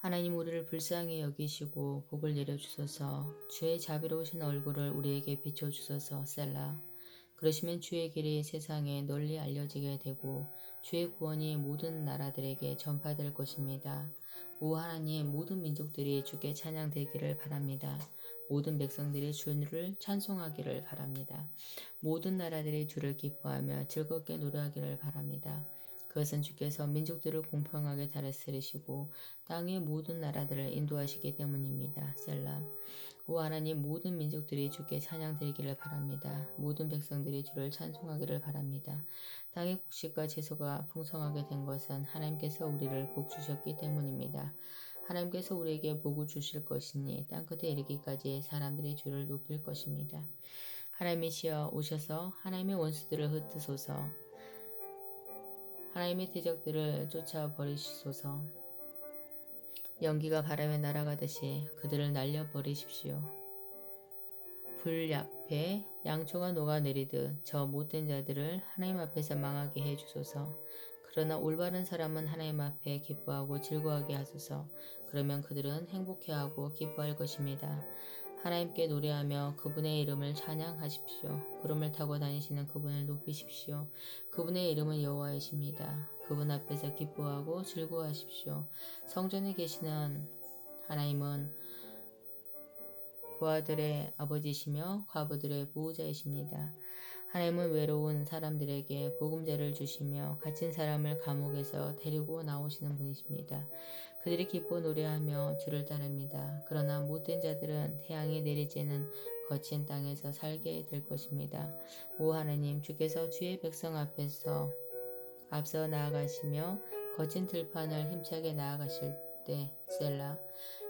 하나님 우리를 불쌍히 여기시고 복을 내려주소서. 주의 자비로우신 얼굴을 우리에게 비춰주소서. 셀라. 그러시면 주의 길이 세상에 널리 알려지게 되고 주의 구원이 모든 나라들에게 전파될 것입니다. 오 하나님, 모든 민족들이 주께 찬양되기를 바랍니다. 모든 백성들이 주를 찬송하기를 바랍니다. 모든 나라들이 주를 기뻐하며 즐겁게 노래하기를 바랍니다. 그것은 주께서 민족들을 공평하게 다스리시고 땅의 모든 나라들을 인도하시기 때문입니다. 셀라. 오 하나님, 모든 민족들이 주께 찬양드리기를 바랍니다. 모든 백성들이 주를 찬송하기를 바랍니다. 땅의 곡식과 채소가 풍성하게 된 것은 하나님께서 우리를 복 주셨기 때문입니다. 하나님께서 우리에게 복을 주실 것이니 땅끝에 이르기까지 사람들이 주를 높일 것입니다. 하나님이시여, 오셔서 하나님의 원수들을 흩으소서. 하나님의 대적들을 쫓아버리시소서. 연기가 바람에 날아가듯이 그들을 날려버리십시오. 불 앞에 양초가 녹아내리듯 저 못된 자들을 하나님 앞에서 망하게 해주소서. 그러나 올바른 사람은 하나님 앞에 기뻐하고 즐거워하게 하소서. 그러면 그들은 행복해하고 기뻐할 것입니다. 하나님께 노래하며 그분의 이름을 찬양하십시오. 구름을 타고 다니시는 그분을 높이십시오. 그분의 이름은 여호와이십니다. 그분 앞에서 기뻐하고 즐거워하십시오. 성전에 계시는 하나님은 고아들의 아버지시며 과부들의 보호자이십니다. 하나님은 외로운 사람들에게 보금자를 주시며 갇힌 사람을 감옥에서 데리고 나오시는 분이십니다. 그들이 기뻐 노래하며 주를 따릅니다. 그러나 못된 자들은 태양이 내리쬐는 거친 땅에서 살게 될 것입니다. 오 하나님, 주께서 주의 백성 앞서 나아가시며 거친 들판을 힘차게 나아가실 때 셀라.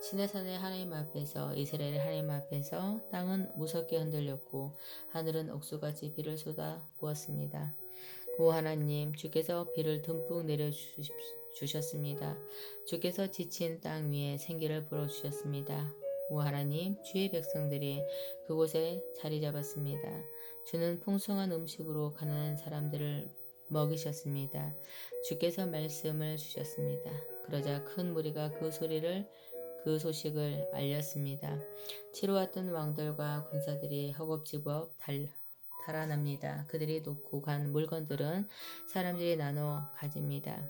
시내산의 하나님 앞에서, 이스라엘의 하나님 앞에서 땅은 무섭게 흔들렸고 하늘은 옥수같이 비를 쏟아 부었습니다. 오 하나님, 주께서 비를 듬뿍 내려주셨습니다. 주께서 지친 땅 위에 생기를 불어주셨습니다. 오 하나님, 주의 백성들이 그곳에 자리 잡았습니다. 주는 풍성한 음식으로 가난한 사람들을 먹이셨습니다. 주께서 말씀을 주셨습니다. 그러자 큰 무리가 그 소식을 알렸습니다. 치러왔던 왕들과 군사들이 허겁지겁 달아납니다. 그들이 놓고 간 물건들은 사람들이 나눠 가집니다.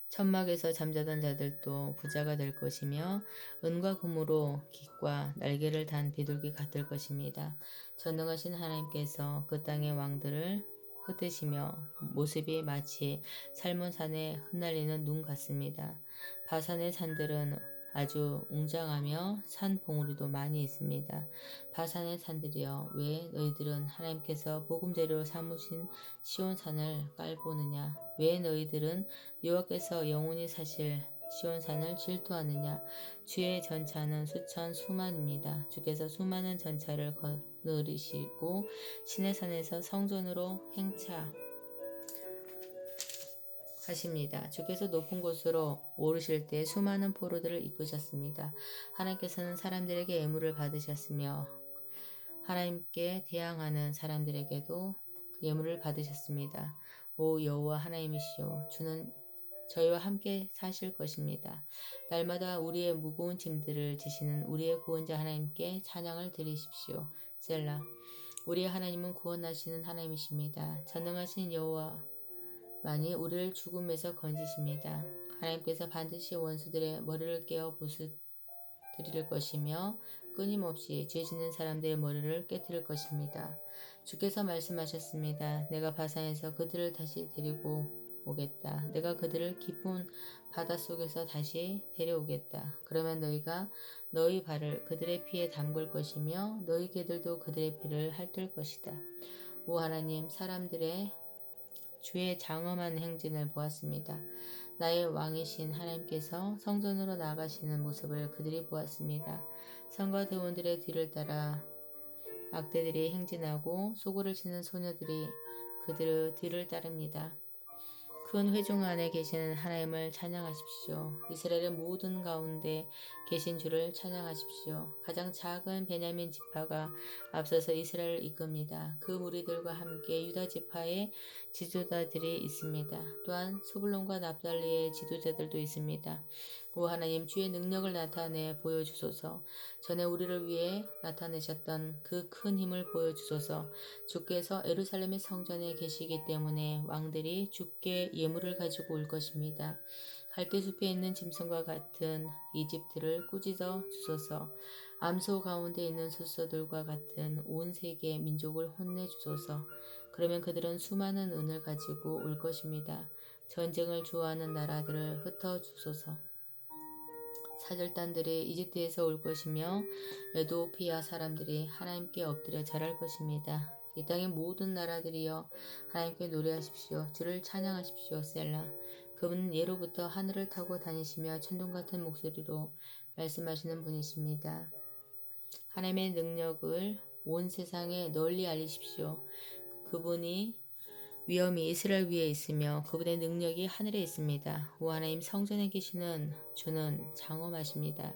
천막에서 잠자던 자들도 부자가 될 것이며 은과 금으로 깃과 날개를 단 비둘기 같을 것입니다. 전능하신 하나님께서 그 땅의 왕들을 흩으시며 모습이 마치 살몬산에 흩날리는 눈 같습니다. 바산의 산들은 아주 웅장하며 산 봉우리도 많이 있습니다. 바산의 산들이여, 왜 너희들은 하나님께서 보금자리로 삼으신 시온산을 깔보느냐? 왜 너희들은 여호와께서 영원히 사실 시온산을 질투하느냐? 주의 전차는 수만입니다. 주께서 수많은 전차를 거느리시고 시내산에서 성전으로 하십니다. 주께서 높은 곳으로 오르실 때 수많은 포로들을 이끄셨습니다. 하나님께서는 사람들에게 예물을 받으셨으며 하나님께 대항하는 사람들에게도 예물을 받으셨습니다. 오 여호와 하나님이시여, 주는 저희와 함께 사실 것입니다. 날마다 우리의 무거운 짐들을 지시는 우리의 구원자 하나님께 찬양을 드리십시오. 셀라. 우리의 하나님은 구원하시는 하나님이십니다. 전능하신 여호와만이 우리를 죽음에서 건지십니다. 하나님께서 반드시 원수들의 머리를 깨어 부수드릴 것이며 끊임없이 죄짓는 사람들의 머리를 깨뜨릴 것입니다. 주께서 말씀하셨습니다. 내가 바산에서 그들을 다시 데리고 오겠다. 내가 그들을 깊은 바닷속에서 다시 데려오겠다. 그러면 너희가 너희 발을 그들의 피에 담글 것이며 너희 개들도 그들의 피를 핥을 것이다. 오 하나님, 사람들의 주의 장엄한 행진을 보았습니다. 나의 왕이신 하나님께서 성전으로 나가시는 모습을 그들이 보았습니다. 성과 대원들의 뒤를 따라 악대들이 행진하고 소고를 치는 소녀들이 그들의 뒤를 따릅니다. 큰 회중 안에 계시는 하나님을 찬양하십시오. 이스라엘의 모든 가운데 계신 주를 찬양하십시오. 가장 작은 베냐민 지파가 앞서서 이스라엘을 이끕니다. 그 무리들과 함께 유다 지파의 지도자들이 있습니다. 또한 스불론과 납달리의 지도자들도 있습니다. 오 하나님, 주의 능력을 나타내 보여주소서. 전에 우리를 위해 나타내셨던 그 큰 힘을 보여주소서. 주께서 예루살렘의 성전에 계시기 때문에 왕들이 주께 예물을 가지고 올 것입니다. 갈대숲에 있는 짐승과 같은 이집트를 꾸짖어 주소서. 암소 가운데 있는 숫소들과 같은 온 세계의 민족을 혼내주소서. 그러면 그들은 수많은 은을 가지고 올 것입니다. 전쟁을 좋아하는 나라들을 흩어주소서. 사절단들이 이집트에서 올 것이며 에도피아 사람들이 하나님께 엎드려 절할 것입니다. 이 땅의 모든 나라들이여 하나님께 노래하십시오. 주를 찬양하십시오. 셀라. 그분은 예로부터 하늘을 타고 다니시며 천둥 같은 목소리로 말씀하시는 분이십니다. 하나님의 능력을 온 세상에 널리 알리십시오. 그분이 위엄이 이스라엘 위에 있으며 그분의 능력이 하늘에 있습니다. 오 하나님, 성전에 계시는 주는 장엄하십니다.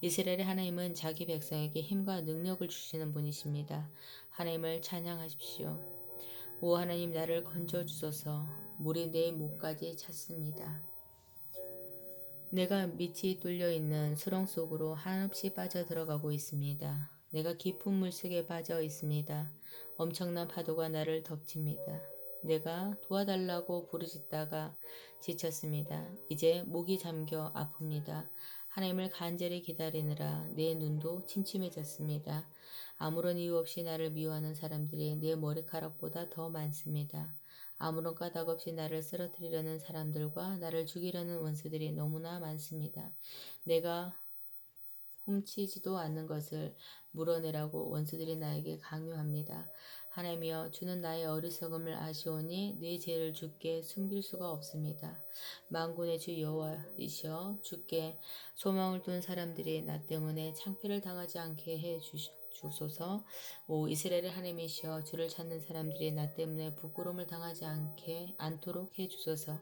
이스라엘의 하나님은 자기 백성에게 힘과 능력을 주시는 분이십니다. 하나님을 찬양하십시오. 오 하나님, 나를 건져주소서. 물이 내 목까지 찼습니다. 내가 밑이 뚫려있는 수렁 속으로 한없이 빠져들어가고 있습니다. 내가 깊은 물속에 빠져 있습니다. 엄청난 파도가 나를 덮칩니다. 내가 도와달라고 부르짖다가 지쳤습니다. 이제 목이 잠겨 아픕니다. 하나님을 간절히 기다리느라 내 눈도 침침해졌습니다. 아무런 이유 없이 나를 미워하는 사람들이 내 머리카락보다 더 많습니다. 아무런 까닭 없이 나를 쓰러뜨리려는 사람들과 나를 죽이려는 원수들이 너무나 많습니다. 내가 훔치지도 않는 것을 물어내라고 원수들이 나에게 강요합니다. 하나님이여, 주는 나의 어리석음을 아시오니 내 죄를 주께 숨길 수가 없습니다. 만군의 주 여호와이시여, 주께 소망을 둔 사람들이 나 때문에 창피를 당하지 않게 해 주소서. 오 이스라엘의 하나님이시여, 주를 찾는 사람들이 나 때문에 부끄러움을 당하지 않도록 해 주소서.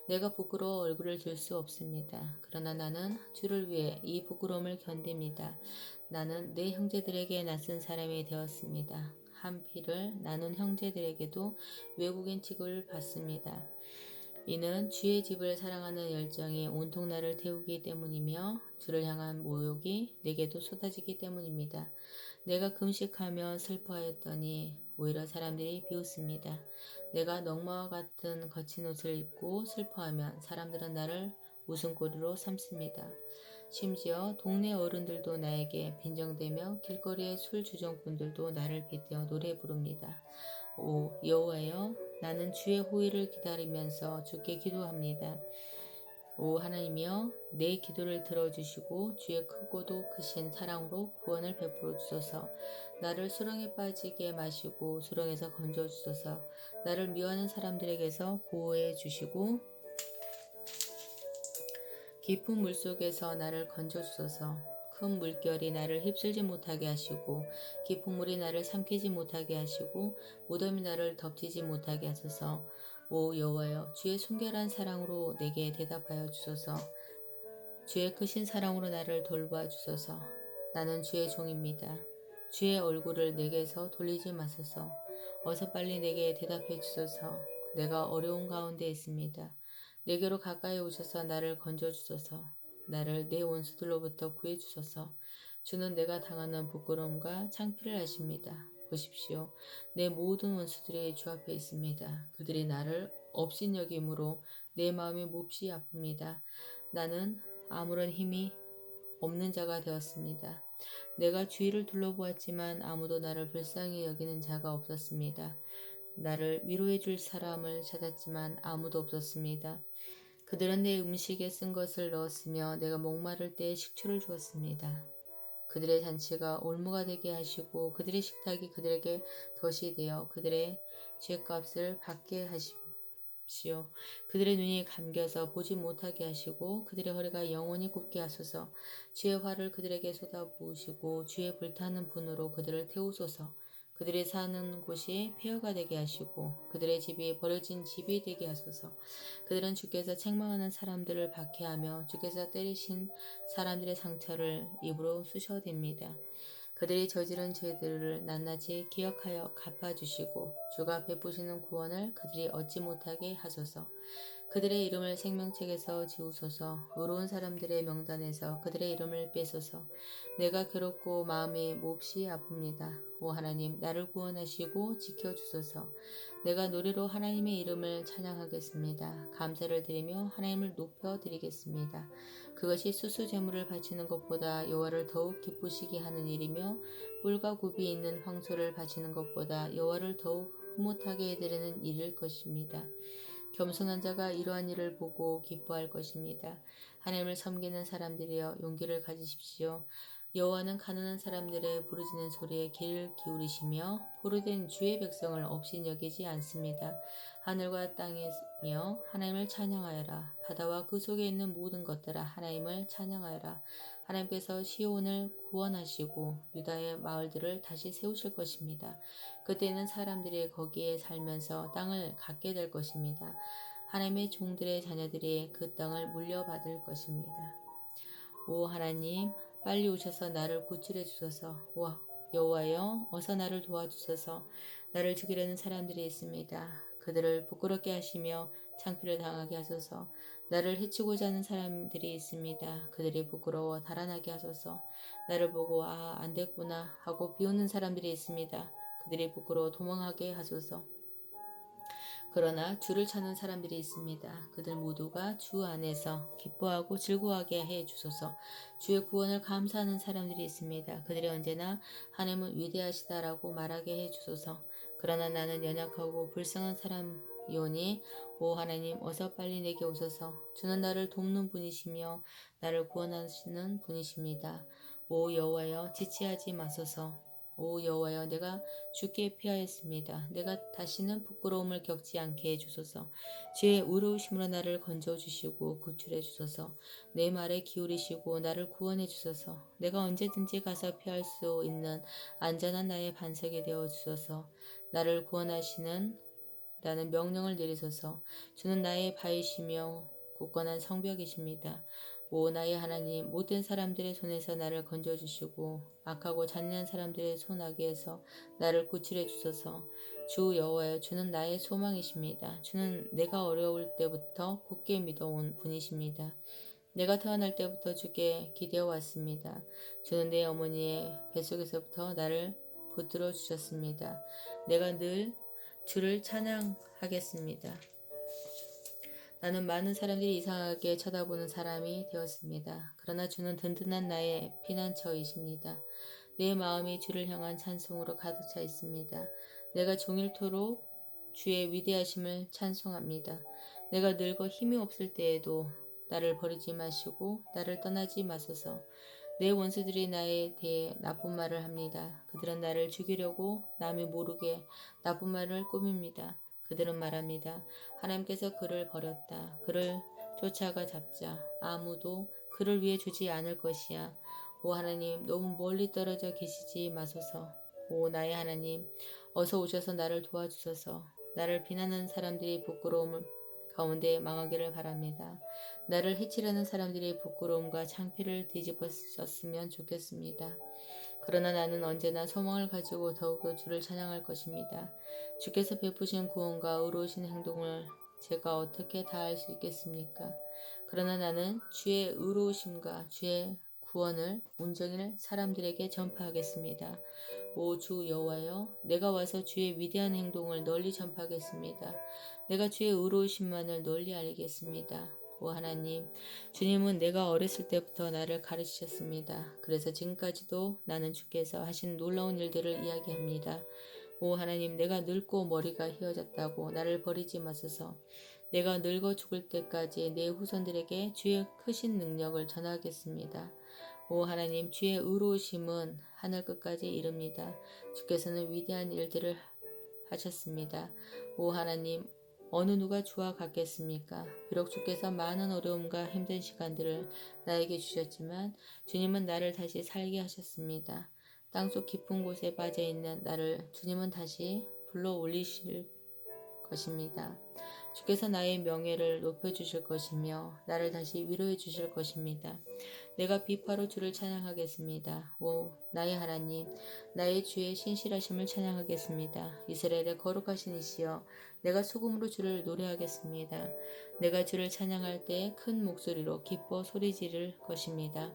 내가 부끄러워 얼굴을 들 수 없습니다. 그러나 나는 주를 위해 이 부끄러움을 견딥니다. 나는 내 형제들에게 낯선 사람이 되었습니다. 한 피를 나눈 형제들에게도 외국인 취급을 받습니다. 이는 주의 집을 사랑하는 열정이 온통 나를 태우기 때문이며 주를 향한 모욕이 내게도 쏟아지기 때문입니다. 내가 금식하며 슬퍼하였더니 오히려 사람들이 비웃습니다. 내가 넝마와 같은 거친 옷을 입고 슬퍼하면 사람들은 나를 웃음거리로 삼습니다. 심지어 동네 어른들도 나에게 빈정대며 길거리의 술 주정꾼들도 나를 빗대어 노래 부릅니다. 오 여호와여, 나는 주의 호의를 기다리면서 주께 기도합니다. 오 하나님이여, 내 기도를 들어주시고 주의 크고도 크신 사랑으로 구원을 베풀어 주소서. 나를 수렁에 빠지게 마시고 수렁에서 건져 주소서. 나를 미워하는 사람들에게서 보호해 주시고 깊은 물속에서 나를 건져 주소서. 큰 물결이 나를 휩쓸지 못하게 하시고 깊은 물이 나를 삼키지 못하게 하시고 무덤이 나를 덮치지 못하게 하소서. 오 여호와여, 주의 순결한 사랑으로 내게 대답하여 주소서. 주의 크신 사랑으로 나를 돌봐 주소서. 나는 주의 종입니다. 주의 얼굴을 내게서 돌리지 마소서. 어서 빨리 내게 대답해 주소서. 내가 어려운 가운데 있습니다. 내게로 가까이 오셔서 나를 건져 주소서. 나를 내 원수들로부터 구해 주소서. 주는 내가 당하는 부끄러움과 창피를 아십니다. 보십시오. 내 모든 원수들이 주 앞에 있습니다. 그들이 나를 업신여김으로 내 마음이 몹시 아픕니다. 나는 아무런 힘이 없는 자가 되었습니다. 내가 주위를 둘러보았지만 아무도 나를 불쌍히 여기는 자가 없었습니다. 나를 위로해 줄 사람을 찾았지만 아무도 없었습니다. 그들은 내 음식에 쓴 것을 넣었으며 내가 목마를 때 식초를 주었습니다. 그들의 잔치가 올무가 되게 하시고 그들의 식탁이 그들에게 덫이 되어 그들의 죄값을 받게 하십시오. 그들의 눈이 감겨서 보지 못하게 하시고 그들의 허리가 영원히 굽게 하소서. 주의 화를 그들에게 쏟아부으시고 주의 불타는 분으로 그들을 태우소서. 그들이 사는 곳이 폐허가 되게 하시고 그들의 집이 버려진 집이 되게 하소서. 그들은 주께서 책망하는 사람들을 박해하며 주께서 때리신 사람들의 상처를 입으로 쑤셔댑니다. 그들이 저지른 죄들을 낱낱이 기억하여 갚아주시고 주가 베푸시는 구원을 그들이 얻지 못하게 하소서. 그들의 이름을 생명책에서 지우소서. 의로운 사람들의 명단에서 그들의 이름을 빼소서. 내가 괴롭고 마음이 몹시 아픕니다. 오 하나님, 나를 구원하시고 지켜주소서. 내가 노래로 하나님의 이름을 찬양하겠습니다. 감사를 드리며 하나님을 높여드리겠습니다. 그것이 수수제물을 바치는 것보다 여호와를 더욱 기쁘시게 하는 일이며 뿔과 굽이 있는 황소를 바치는 것보다 여호와를 더욱 흐뭇하게 해드리는 일일 것입니다. 겸손한 자가 이러한 일을 보고 기뻐할 것입니다. 하나님을 섬기는 사람들이여 용기를 가지십시오. 여호와는 가난한 사람들의 부르짖는 소리에 귀를 기울이시며 포로된 주의 백성을 없이 여기지 않습니다. 하늘과 땅이며 하나님을 찬양하여라. 바다와 그 속에 있는 모든 것들아 하나님을 찬양하여라. 하나님께서 시온을 구원하시고 유다의 마을들을 다시 세우실 것입니다. 그때는 사람들이 거기에 살면서 땅을 갖게 될 것입니다. 하나님의 종들의 자녀들이 그 땅을 물려받을 것입니다. 오 하나님, 빨리 오셔서 나를 구출해 주소서. 여호와여, 어서 나를 도와주소서. 나를 죽이려는 사람들이 있습니다. 그들을 부끄럽게 하시며 창피를 당하게 하소서. 나를 해치고자 하는 사람들이 있습니다. 그들이 부끄러워 달아나게 하소서. 나를 보고 안 됐구나 하고 비웃는 사람들이 있습니다. 그들이 부끄러워 도망하게 하소서. 그러나 주를 찾는 사람들이 있습니다. 그들 모두가 주 안에서 기뻐하고 즐거워하게 해 주소서. 주의 구원을 감사하는 사람들이 있습니다. 그들이 언제나 하나님은 위대하시다라고 말하게 해 주소서. 그러나 나는 연약하고 불쌍한 사람이오니 오 하나님 어서 빨리 내게 오소서. 주는 나를 돕는 분이시며 나를 구원하시는 분이십니다. 오 여호와여 지체하지 마소서. 오 여호와여 내가 주께 피하였습니다. 내가 다시는 부끄러움을 겪지 않게 해주소서. 주의 의로우심으로 나를 건져주시고 구출해 주소서. 내 말에 기울이시고 나를 구원해 주소서. 내가 언제든지 가서 피할 수 있는 안전한 나의 반석이 되어 주소서. 나를 구원하시는 나는 명령을 내리소서. 주는 나의 바위시며 굳건한 성벽이십니다. 오 나의 하나님, 모든 사람들의 손에서 나를 건져주시고 악하고 잔인한 사람들의 손아귀에서 나를 구출해 주소서. 주 여호와여, 주는 나의 소망이십니다. 주는 내가 어려울 때부터 굳게 믿어온 분이십니다. 내가 태어날 때부터 주께 기대어 왔습니다. 주는 내 어머니의 뱃속에서부터 나를 붙들어 주셨습니다. 내가 늘 주를 찬양하겠습니다. 나는 많은 사람들이 이상하게 쳐다보는 사람이 되었습니다. 그러나 주는 든든한 나의 피난처이십니다. 내 마음이 주를 향한 찬송으로 가득 차 있습니다. 내가 종일토록 주의 위대하심을 찬송합니다. 내가 늙어 힘이 없을 때에도 나를 버리지 마시고 나를 떠나지 마소서. 내 원수들이 나에 대해 나쁜 말을 합니다. 그들은 나를 죽이려고 남이 모르게 나쁜 말을 꾸밉니다. 그들은 말합니다. 하나님께서 그를 버렸다. 그를 쫓아가 잡자. 아무도 그를 위해 주지 않을 것이야. 오 하나님, 너무 멀리 떨어져 계시지 마소서. 오 나의 하나님, 어서 오셔서 나를 도와주소서. 나를 비난하는 사람들이 부끄러움을 가운데 망하기를 바랍니다. 나를 해치려는 사람들이 부끄러움과 창피를 뒤집어 썼으면 좋겠습니다. 그러나 나는 언제나 소망을 가지고 더욱더 주를 찬양할 것입니다. 주께서 베푸신 구원과 의로우신 행동을 제가 어떻게 다 알 수 있겠습니까? 그러나 나는 주의 의로우심과 주의 구원을 온종일 사람들에게 전파하겠습니다. 오 주 여호와여, 내가 와서 주의 위대한 행동을 널리 전파하겠습니다. 내가 주의 의로우심만을 널리 알리겠습니다. 오 하나님, 주님은 내가 어렸을 때부터 나를 가르치셨습니다. 그래서 지금까지도 나는 주께서 하신 놀라운 일들을 이야기합니다. 오 하나님, 내가 늙고 머리가 휘어졌다고 나를 버리지 마소서. 내가 늙어 죽을 때까지 내 후손들에게 주의 크신 능력을 전하겠습니다. 오 하나님, 주의 의로우심은 하늘 끝까지 이릅니다. 주께서는 위대한 일들을 하셨습니다. 오 하나님, 어느 누가 주와 같겠습니까? 비록 주께서 많은 어려움과 힘든 시간들을 나에게 주셨지만 주님은 나를 다시 살게 하셨습니다. 땅속 깊은 곳에 빠져 있는 나를 주님은 다시 불러 올리실 것입니다. 주께서 나의 명예를 높여주실 것이며 나를 다시 위로해 주실 것입니다. 내가 비파로 주를 찬양하겠습니다. 오 나의 하나님, 나의 주의 신실하심을 찬양하겠습니다. 이스라엘의 거룩하신 이시여, 내가 소금으로 주를 노래하겠습니다. 내가 주를 찬양할 때 큰 목소리로 기뻐 소리 지를 것입니다.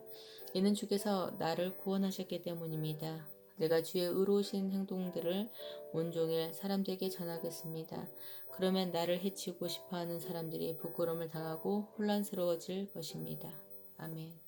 이는 주께서 나를 구원하셨기 때문입니다. 내가 주의 의로우신 행동들을 온종일 사람들에게 전하겠습니다. 그러면 나를 해치우고 싶어하는 사람들이 부끄러움을 당하고 혼란스러워질 것입니다. 아멘.